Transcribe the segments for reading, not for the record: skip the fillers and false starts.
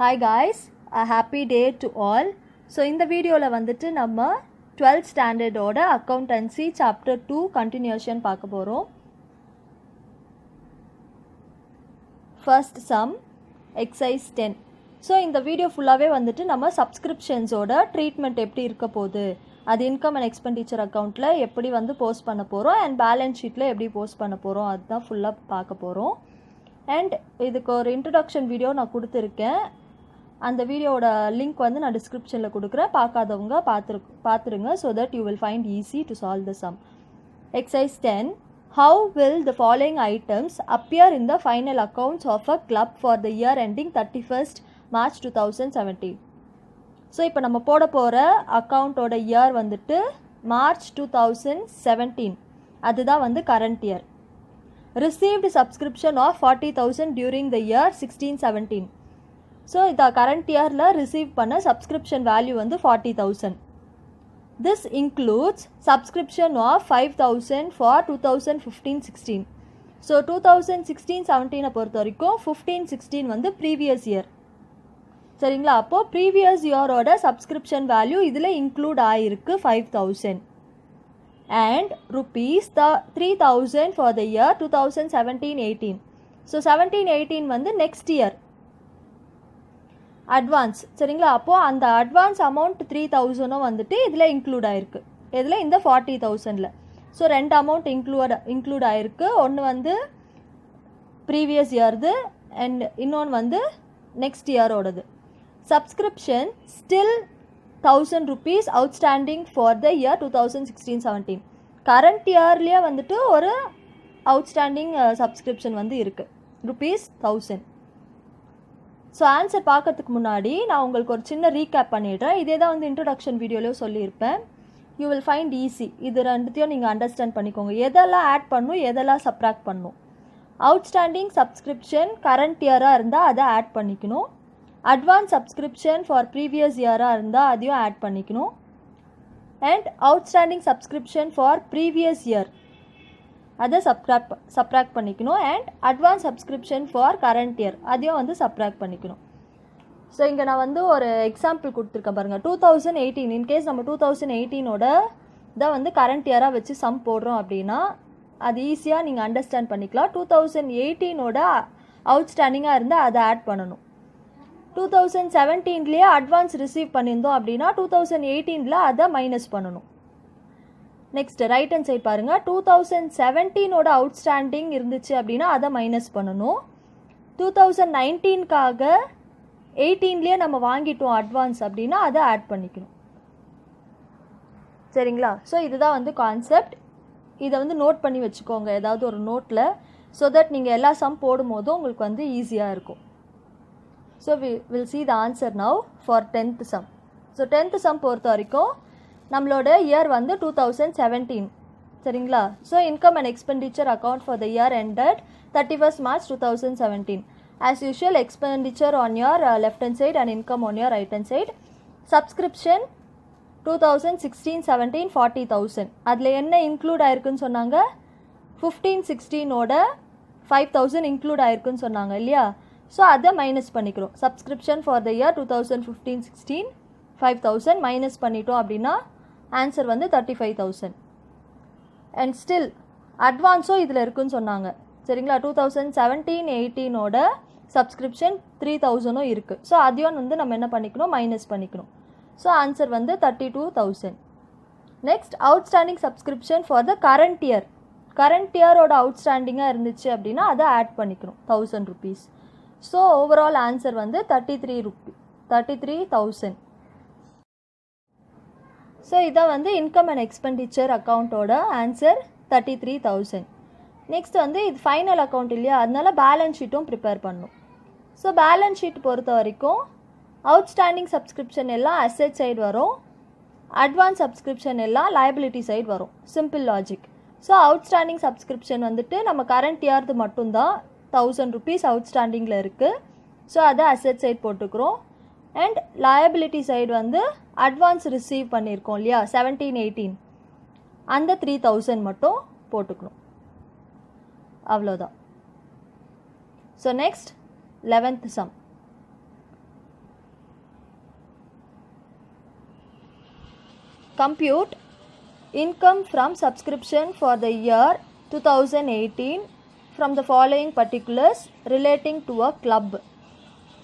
Hi guys, a happy day to all. So இந்த வீடியோல வந்துட்டு நம்ம 12th standard ஓட accountancy chapter 2 continuation பார்க்க போறோம். First sum exercise 10. So இந்த வீடியோ ஃபுல்லாவே வந்துட்டு நம்ம subscriptions ஓட treatment எப்படி இருக்க போகுது, அது income and expenditure accountல எப்படி வந்து போஸ்ட் பண்ண போறோம் and balance sheetல எப்படி போஸ்ட் பண்ண போறோம் அதுதான் ஃபுல்லா பார்க்க போறோம். And இதுக்கு ஒரு introduction வீடியோ நான் கொடுத்திருக்கேன். அந்த வீடியோட லிங்க் வந்து நான் டிஸ்கிரிப்ஷன்ல கொடுக்கிறேன், பார்க்காதவங்க பார்த்துருங்க so that you will find easy to solve the sum. Exercise 10. How will the following items appear in the final accounts of a club for the year ending 31st March 2017? So இப்போ நம்ம போட போகிற அக்கௌண்ட்டோட year வந்துட்டு March 2017, அதுதான் வந்து current year. Received subscription of 40,000 during the year 16-17. So இந்த current இயரில் receive பண்ண சப்ஸ்கிரிப்ஷன் வேல்யூ வந்து 40,000. This includes subscription of 5,000 for 2015-16. So 2016-17 பொறுத்த வரைக்கும் 15-16 வந்து ப்ரீவியஸ் இயர், சரிங்களா? அப்போது ப்ரீவியஸ் இயரோட சப்ஸ்கிரிப்ஷன் வேல்யூ இதில் இன்க்ளூட் ஆகிருக்கு 5,000 and rupees 3,000 for the year 2017-18. So 17-18 வந்து நெக்ஸ்ட் இயர் அட்வான்ஸ், சரிங்களா? அப்போது அந்த அட்வான்ஸ் அமௌண்ட் 3,000 வந்துட்டு இதில் இன்க்ளூட் ஆகிருக்கு, இதில் இந்த 40,000ல். ஸோ ரெண்டு அமௌண்ட் இன்க்ளூட் ஆகிருக்கு, ஒன்று வந்து ப்ரீவியஸ் இயர்து அண்ட் இன்னொன்று வந்து நெக்ஸ்ட் இயரோடது. Subscription still 1,000 rupees outstanding for the year 2016-17. Current இயர்லேயே வந்துட்டு ஒரு அவுட்ஸ்டாண்டிங் சப்ஸ்கிரிப்ஷன் வந்து இருக்குது ₹1,000. ஸோ ஆன்சர் பார்க்கறதுக்கு முன்னாடி நான் உங்களுக்கு ஒரு சின்ன ரீகேப் பண்ணிடுறேன். இதே தான் வந்து இன்ட்ரொடக்ஷன் வீடியோலையும் சொல்லியிருப்பேன். You will find easy. இது ரெண்டுத்தையும் நீங்கள் அண்டர்ஸ்டாண்ட் பண்ணிக்கோங்க, எதெல்லாம் ஆட் பண்ணணும் எதெல்லாம் சப்ராக்ட் பண்ணணும். அவுட்ஸ்டாண்டிங் சப்ஸ்கிரிப்ஷன் கரண்ட் இயராக இருந்தால் அதை ஆட் பண்ணிக்கணும். அட்வான்ஸ் சப்ஸ்கிரிப்ஷன் ஃபார் ப்ரீவியஸ் இயராக இருந்தால் அதையும் ஆட் பண்ணிக்கணும். And outstanding subscription for previous year அதை சப்ராக்ட் பண்ணிக்கணும். And advance subscription for current year அதையும் வந்து சப்ராக்ட் பண்ணிக்கணும். ஸோ இங்கே நான் வந்து ஒரு எக்ஸாம்பிள் கொடுத்துருக்கேன் பாருங்கள். 2018, இன்கேஸ் நம்ம 2018ஓட தான் வந்து கரண்ட் இயராக வச்சு சம் போடுறோம் அப்படின்னா அது ஈஸியாக நீங்கள் அண்டர்ஸ்டாண்ட் பண்ணிக்கலாம். 2018ஓட அவுட்ஸ்டாண்டிங்காக இருந்தால் அதை ஆட் பண்ணணும். 2017லேயே அட்வான்ஸ் ரிசீவ் பண்ணியிருந்தோம் அப்படின்னா 2018ல் அதை மைனஸ் பண்ணணும். நெக்ஸ்ட் ரைட் ஹேண்ட் சைட் பாருங்கள். 2017ஓட அவுட்ஸ்டாண்டிங் இருந்துச்சு அப்படின்னா அதை மைனஸ் பண்ணணும். 2019க்காக 18லேயே நம்ம வாங்கிட்டோம் அட்வான்ஸ் அப்படின்னா அதை ஆட் பண்ணிக்கணும், சரிங்களா? ஸோ இதுதான் வந்து கான்செப்ட். இதை வந்து நோட் பண்ணி வச்சுக்கோங்க ஏதாவது ஒரு நோட்டில், ஸோ தட் நீங்கள் எல்லா சம் போடும் போதும் உங்களுக்கு வந்து ஈஸியாக இருக்கும். So will see the answer now for 10th sum. So 10th sum பொறுத்த வரைக்கும் நம்மளோட இயர் வந்து 2017, சரிங்களா? So income and expenditure account for the year ended 31st March 2017. As usual expenditure on your left hand side and income on your right hand side. Subscription 2016-17 40,000. அதில் என்ன include ஆயிருக்குன்னு சொன்னாங்க? 15-16ஓட 5,000 include ஆயிருக்குன்னு சொன்னாங்க இல்லையா? ஸோ அதை மைனஸ் பண்ணிக்கிறோம். Subscription for the year 2015-16 5,000 minus பண்ணிட்டோம் அப்படின்னா ஆன்சர் வந்து 35,000. அண்ட் ஸ்டில் அட்வான்ஸும் இதில் இருக்குன்னு சொன்னாங்க, சரிங்களா? 2017-18ஓட சப்ஸ்கிரிப்ஷன் 3,000 இருக்குது. ஸோ அதையும் வந்து நம்ம என்ன பண்ணிக்கணும், மைனஸ் பண்ணிக்கணும். ஸோ ஆன்சர் வந்து 32,000. Next outstanding subscription for the current year. Current இயரோட அவுட்ஸ்டாண்டிங்காக இருந்துச்சு அப்படின்னா அதை ஆட் பண்ணிக்கணும், ₹1,000. ஸோ ஓவரால் ஆன்சர் வந்து 33,000. ஸோ இதை வந்து இன்கம் அண்ட் எக்ஸ்பெண்டிச்சர் அக்கௌண்ட்டோட ஆன்சர் 33,000. நெக்ஸ்ட் வந்து இது ஃபைனல் அக்கௌண்ட் இல்லையா, அதனால பேலன்ஸ் ஷீட்டும் ப்ரிப்பேர் பண்ணணும். ஸோ பேலன்ஸ் ஷீட் பொறுத்த வரைக்கும் அவுட்ஸ்டாண்டிங் சப்ஸ்கிரிப்ஷன் எல்லாம் அசெட் சைடு வரும், அட்வான்ஸ் சப்ஸ்கிரிப்ஷன் எல்லாம் லைபிலிட்டி சைடு வரும். Simple logic. So outstanding subscription வந்துட்டு நம்ம கரண்ட் இயர்து மட்டும்தான் ₹1,000 அவுட்ஸ்டாண்டிங்கில் இருக்குது. ஸோ அதை அசெட் சைடு போட்டுக்கிறோம். அண்ட் லயபிலிட்டி சைடு வந்து அட்வான்ஸ் ரிசீவ் பண்ணியிருக்கோம் இல்லையா 17-18, அந்த 3,000 மட்டும் போட்டுக்கணும், அவ்வளோதான். So next 11th sum. compute income from subscription for the year 2018 from the following particulars relating to a club.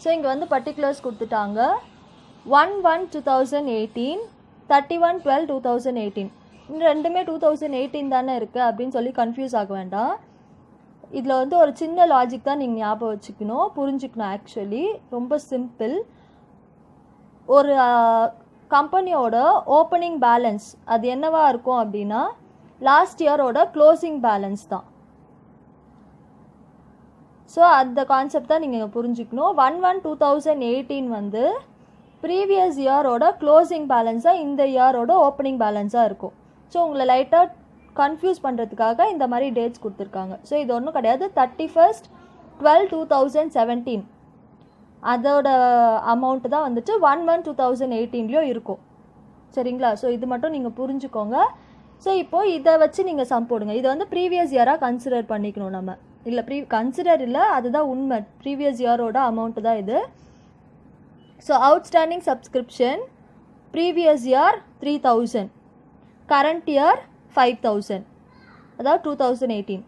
So இங்கே வந்து பர்டிகுலர்ஸ் கொடுத்துட்டாங்க. 1/1/2018, 31/12/2018. இந்த ரெண்டுமே 2018 தானே இருக்குது அப்படின்னு சொல்லி கன்ஃபியூஸ் ஆக வேண்டாம். இதில் வந்து ஒரு சின்ன லாஜிக் தான் நீங்கள் ஞாபகம் வச்சுக்கணும், புரிஞ்சுக்கணும். ஆக்சுவலி ரொம்ப சிம்பிள். ஒரு கம்பெனியோட ஓப்பனிங் பேலன்ஸ் அது என்னவா இருக்கும் அப்படின்னா லாஸ்ட் இயரோட க்ளோசிங் பேலன்ஸ் தான். ஸோ அந்த கான்செப்ட் தான் நீங்கள் புரிஞ்சுக்கணும். 1/1/2018 வந்து ப்ரீவியஸ் இயரோட க்ளோசிங் பேலன்ஸாக இந்த இயரோட ஓப்பனிங் பேலன்ஸாக இருக்கும். ஸோ உங்களை லைட்டாக கன்ஃபியூஸ் பண்ணுறதுக்காக இந்த மாதிரி டேட்ஸ் கொடுத்துருக்காங்க. ஸோ இது ஒன்றும் கிடையாது. 31/12/2017 அதோட அமௌண்ட்டு தான் வந்துட்டு 1/1/2018 இருக்கும். சரிங்களா? ஸோ இது மட்டும் நீங்கள் புரிஞ்சுக்கோங்க. ஸோ இப்போது இதை வச்சு நீங்கள் சம் போடுங்க. இதை வந்து ப்ரீவியஸ் இயராக கன்சிடர் பண்ணிக்கணும் நம்ம. இல்லை கன்சிடர் இல்லை, அதுதான் உண்மை. ப்ரீவியஸ் இயரோட அமௌண்ட்டு தான் இது. So outstanding subscription previous year 3000, current year 5000, அதாவது 2018.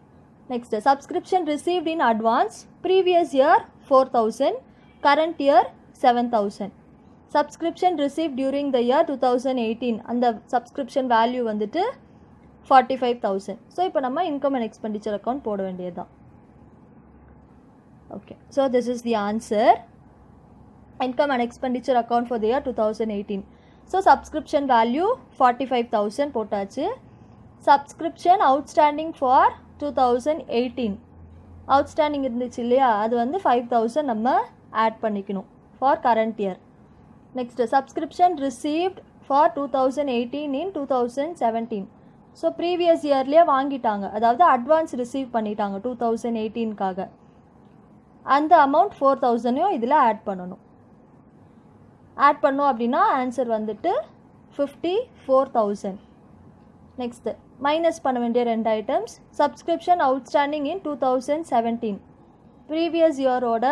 Next subscription received in advance previous year 4000, current year 7000. Subscription receive during the year 2018 அந்த சப்ஸ்கிரிப்ஷன் வேல்யூ வந்துட்டு 45,000. ஸோ இப்போ நம்ம இன்கம் அண்ட் எக்ஸ்பெண்டிச்சர் அக்கௌண்ட் போட வேண்டியது தான். Okay, so this is the answer. Income and expenditure account for the year 2018. So subscription value 45,000 போட்டாச்சு. Subscription outstanding for 2018 outstanding இருந்துச்சு இல்லையா, அது வந்து 5,000 நம்ம ஆட் பண்ணிக்கணும் for current year. Next subscription received for 2018 in 2017. So previous இயர்லேயே வாங்கிட்டாங்க, அதாவது அட்வான்ஸ் ரிசீவ் பண்ணிட்டாங்க 2018க்காக. அந்த அமௌண்ட் 4,000 இதில் ஆட் பண்ணணும். ஆட் பண்ணோம் அப்படின்னா ஆன்சர் வந்துட்டு 54,000. நெக்ஸ்ட்டு மைனஸ் பண்ண வேண்டிய 2 ஐட்டம்ஸ். சப்ஸ்கிரிப்ஷன் அவுட்ஸ்டாண்டிங் இன் 2017 ப்ரீவியஸ் இயரோட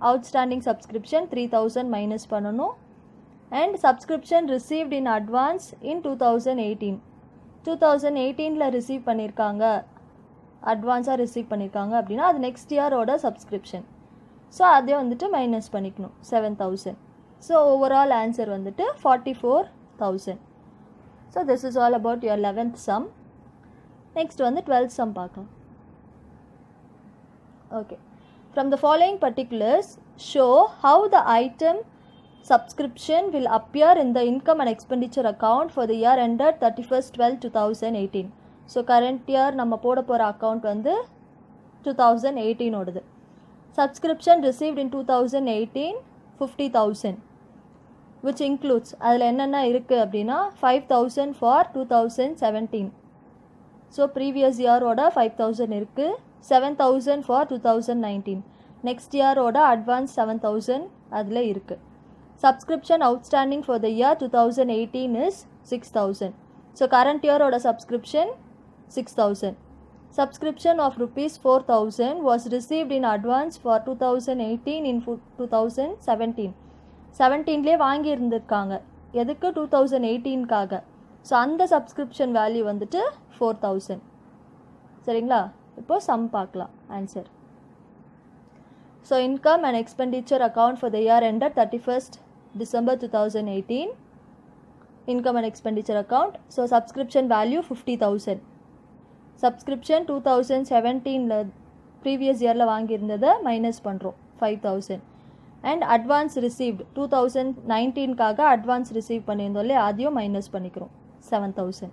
அவுட்ஸ்டாண்டிங் சப்ஸ்கிரிப்ஷன் 3,000 மைனஸ் பண்ணணும். And subscription received in advance in 2018 2018 receive பண்ணியிருக்காங்க, அட்வான்ஸாக ரிசீவ் பண்ணியிருக்காங்க அப்படின்னா அது நெக்ஸ்ட் இயரோட சப்ஸ்கிரிப்ஷன். ஸோ அதே வந்துட்டு மைனஸ் பண்ணிக்கணும் 7,000. ஸோ ஓவரால் ஆன்சர் வந்துட்டு 44,000. So this is all about your 11th sum. Next வந்து 12th சம் பார்க்கலாம். Okay, from the following particulars show how the item subscription will appear in the income and expenditure account for the year ended 31/12/2018. So current year நம்ம போட போகிற account வந்து 2018 ஓடுது. Subscription received in 2018 50,000 which includes அதில் என்னென்ன இருக்குது அப்படின்னா 5,000 for 2017. So previous இயரோட 5,000 இருக்குது. 7,000 ஃபார் 2019. நெக்ஸ்ட் இயரோட அட்வான்ஸ் 7,000 அதில் இருக்குது. Subscription outstanding for the year 2018 is 6,000. So current year oda subscription 6,000. Subscription of rupees 4,000 was received in advance for 2018 in 2017. 17லே வாங்கி இருந்திருக்காங்க, எதுக்கு 2018க்காக. ஸோ அந்த சப்ஸ்கிரிப்ஷன் வேல்யூ வந்துட்டு 4,000. சரிங்களா? இப்போ சம் பார்க்கலாம் answer. So income and expenditure account for the year ended 31st December 2018. Income and expenditure account. So subscription value 50,000. Subscription 2017 previous year வாங்கி இருந்ததை மைனஸ் பண்ணுறோம் 5,000. அண்ட் அட்வான்ஸ் ரிசீவ்ட் 2019க்காக அட்வான்ஸ் ரிசீவ் பண்ணியிருந்தோம் இல்லையா, அதையும் மைனஸ் பண்ணிக்கிறோம் 7,000.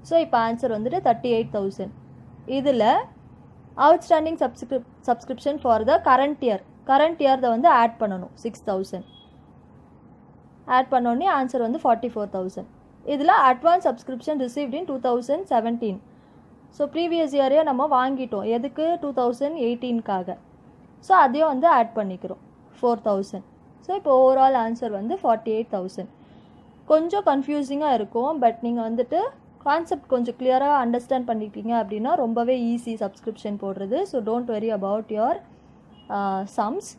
ஸோ இப்போ ஆன்சர் வந்துட்டு 38,000. இதில் outstanding subscription for the current year வந்து ஆட் பண்ணணும் 6,000. ஆட் பண்ணோடனே ஆன்சர் வந்து 44,000. இதில் advance subscription received in 2017. So previous இயரே நம்ம வாங்கிட்டோம், எதுக்கு 2018க்காக. ஸோ அதையும் வந்து ஆட் பண்ணிக்கிறோம் 4,000. ஸோ இப்போ ஓவரால் ஆன்சர் வந்து 48,000. கொஞ்சம் கன்ஃபியூசிங்காக இருக்கும், பட் நீங்கள் வந்துட்டு கான்செப்ட் கொஞ்சம் கிளியராக அண்டர்ஸ்டாண்ட் பண்ணிட்டீங்க அப்படின்னா ரொம்பவே ஈஸி சப்ஸ்கிரிப்ஷன் போடுறது. So don't worry about your sums.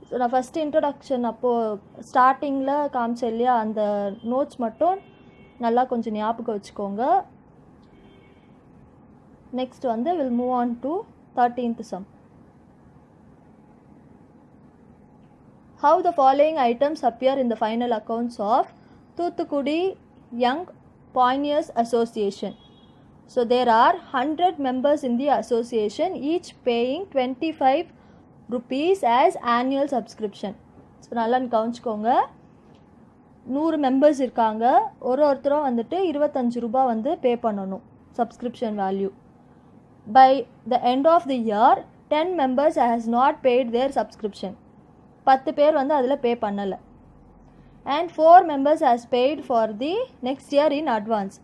So நான் ஃபஸ்ட்டு இன்ட்ரடக்ஷன் அப்போது ஸ்டார்டிங்கில் காமிச்சேன் இல்லையா, அந்த நோட்ஸ் மட்டும் நல்லா கொஞ்சம் ஞாபகம் வச்சுக்கோங்க. நெக்ஸ்ட் வந்து will move on to 13th sum. How the following items appear in the final accounts of Thuthukudi Young Pioneers Association. So there are 100 members in the association, each paying 25 rupees as annual subscription. So நல்லா கவனிச்சுக்கோங்க. 100 members இருக்காங்க. ஒருத்தரும் வந்துட்டு 25 ரூபாய் வந்து பே பண்ணணும் subscription value. By the end of the year 10 members has not paid their subscription. 10 பேர் வந்து அதில் பே பண்ணலை. And 4 members has paid for the next year in advance.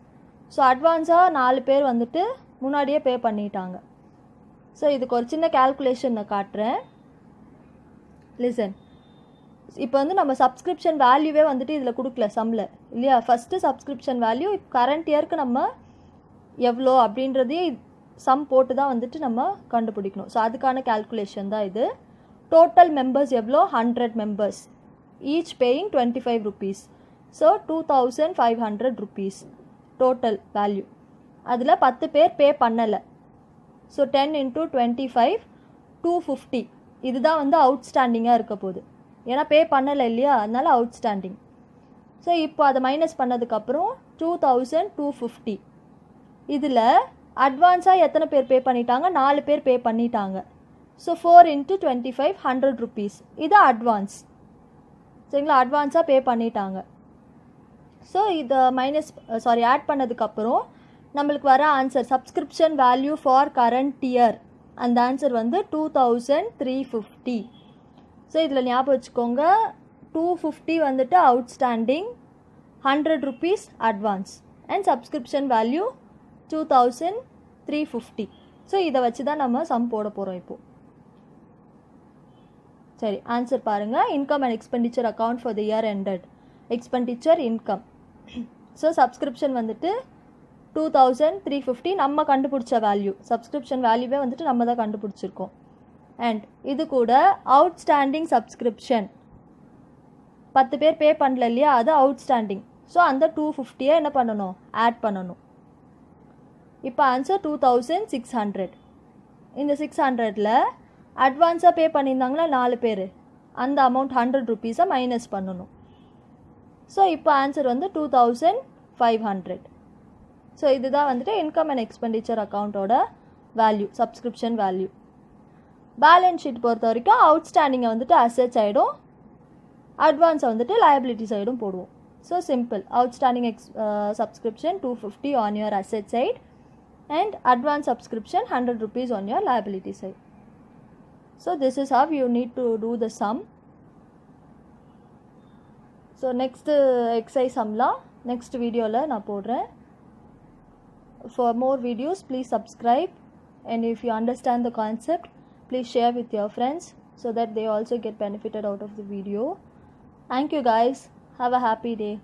So அட்வான்ஸாக 4 பேர் வந்துட்டு முன்னாடியே பே பண்ணிட்டாங்க. ஸோ இதுக்கு ஒரு சின்ன கேல்குலேஷன் நான் காட்டுறேன். லிசன். இப்போ வந்து நம்ம சப்ஸ்கிரிப்ஷன் வேல்யூவே வந்துட்டு இதில் கொடுக்கல சம்மில் இல்லையா. ஃபஸ்ட்டு சப்ஸ்கிரிப்ஷன் வேல்யூ கரண்ட் இயருக்கு நம்ம எவ்வளோ அப்படின்றதே சம் போட்டு தான் வந்துட்டு நம்ம கண்டுபிடிக்கணும். ஸோ அதுக்கான கேல்குலேஷன் தான் இது. டோட்டல் மெம்பர்ஸ் எவ்வளோ 100 members, each paying 25 rupees. So 2500 rupees total value. அதில் 10 பேர் பே பண்ணலை. So 10 into 25 250. இதுதான் வந்து அவுட்ஸ்டாண்டிங்காக இருக்க போகுது. ஏன்னா பே பண்ணலை இல்லையா, அதனால அவுட்ஸ்டாண்டிங். ஸோ இப்போ அதை மைனஸ் பண்ணதுக்கப்புறம் 2250. இதில் அட்வான்ஸாக எத்தனை பேர் பே பண்ணிட்டாங்க, 4 பேர் பே பண்ணிட்டாங்க. So 4 into 25 100 rupees. இது அட்வான்ஸ். சரிங்களா, அட்வான்ஸாக பே பண்ணிட்டாங்க. ஸோ இதை ஆட் பண்ணதுக்கப்புறம் நம்மளுக்கு வர answer subscription value for current year, அந்த ஆன்சர் வந்து 2350. ஸோ இதில் ஞாபகம் வச்சுக்கோங்க, 250 வந்துட்டு outstanding, 100 rupees advance and subscription value 2350. So இதை வச்சு தான் நம்ம சம் போட போகிறோம் இப்போது. சரி, ஆன்சர் பாருங்கள். Income and expenditure account for the year ended. Expenditure income. So subscription வந்துட்டு 2350 நம்ம கண்டுபிடிச்ச வேல்யூ. சப்ஸ்கிரிப்ஷன் வேல்யூவே வந்துட்டு நம்ம தான் கண்டுபிடிச்சிருக்கோம். அண்ட் இது கூட அவுட்ஸ்டாண்டிங் சப்ஸ்கிரிப்ஷன் 10 பேர் பே பண்ணல இல்லையா, அது அவுட்ஸ்டாண்டிங். ஸோ அந்த 250 என்ன பண்ணணும், ஆட் பண்ணணும். இப்போ ஆன்சர் 2600. இந்த 600ல் அட்வான்ஸாக பே பண்ணியிருந்தாங்களா 4 பேர், அந்த அமௌண்ட் 100 rupees மைனஸ் பண்ணணும். ஸோ இப்போ ஆன்சர் வந்து 2500. ஸோ இதுதான் வந்துட்டு இன்கம் அண்ட் எக்ஸ்பெண்டிச்சர் அக்கௌண்ட்டோட value, subscription value. Balance sheet பொறுத்த வரைக்கும் அவுட்ஸ்டாண்டிங்கை வந்துட்டு அசெட் சைடும், அட்வான்ஸை வந்துட்டு லயபிலிட்டி சைடும் போடுவோம். So simple. Outstanding subscription 250 on your asset side and advance subscription 100 rupees on your liability side. So this is how you need to do the sum. So next exercise sumலாம் next videoல நான் போடுறேன். For more videos please subscribe, and if you understand the concept please share with your friends so that they also get benefited out of the video. Thank you guys. Have a happy day.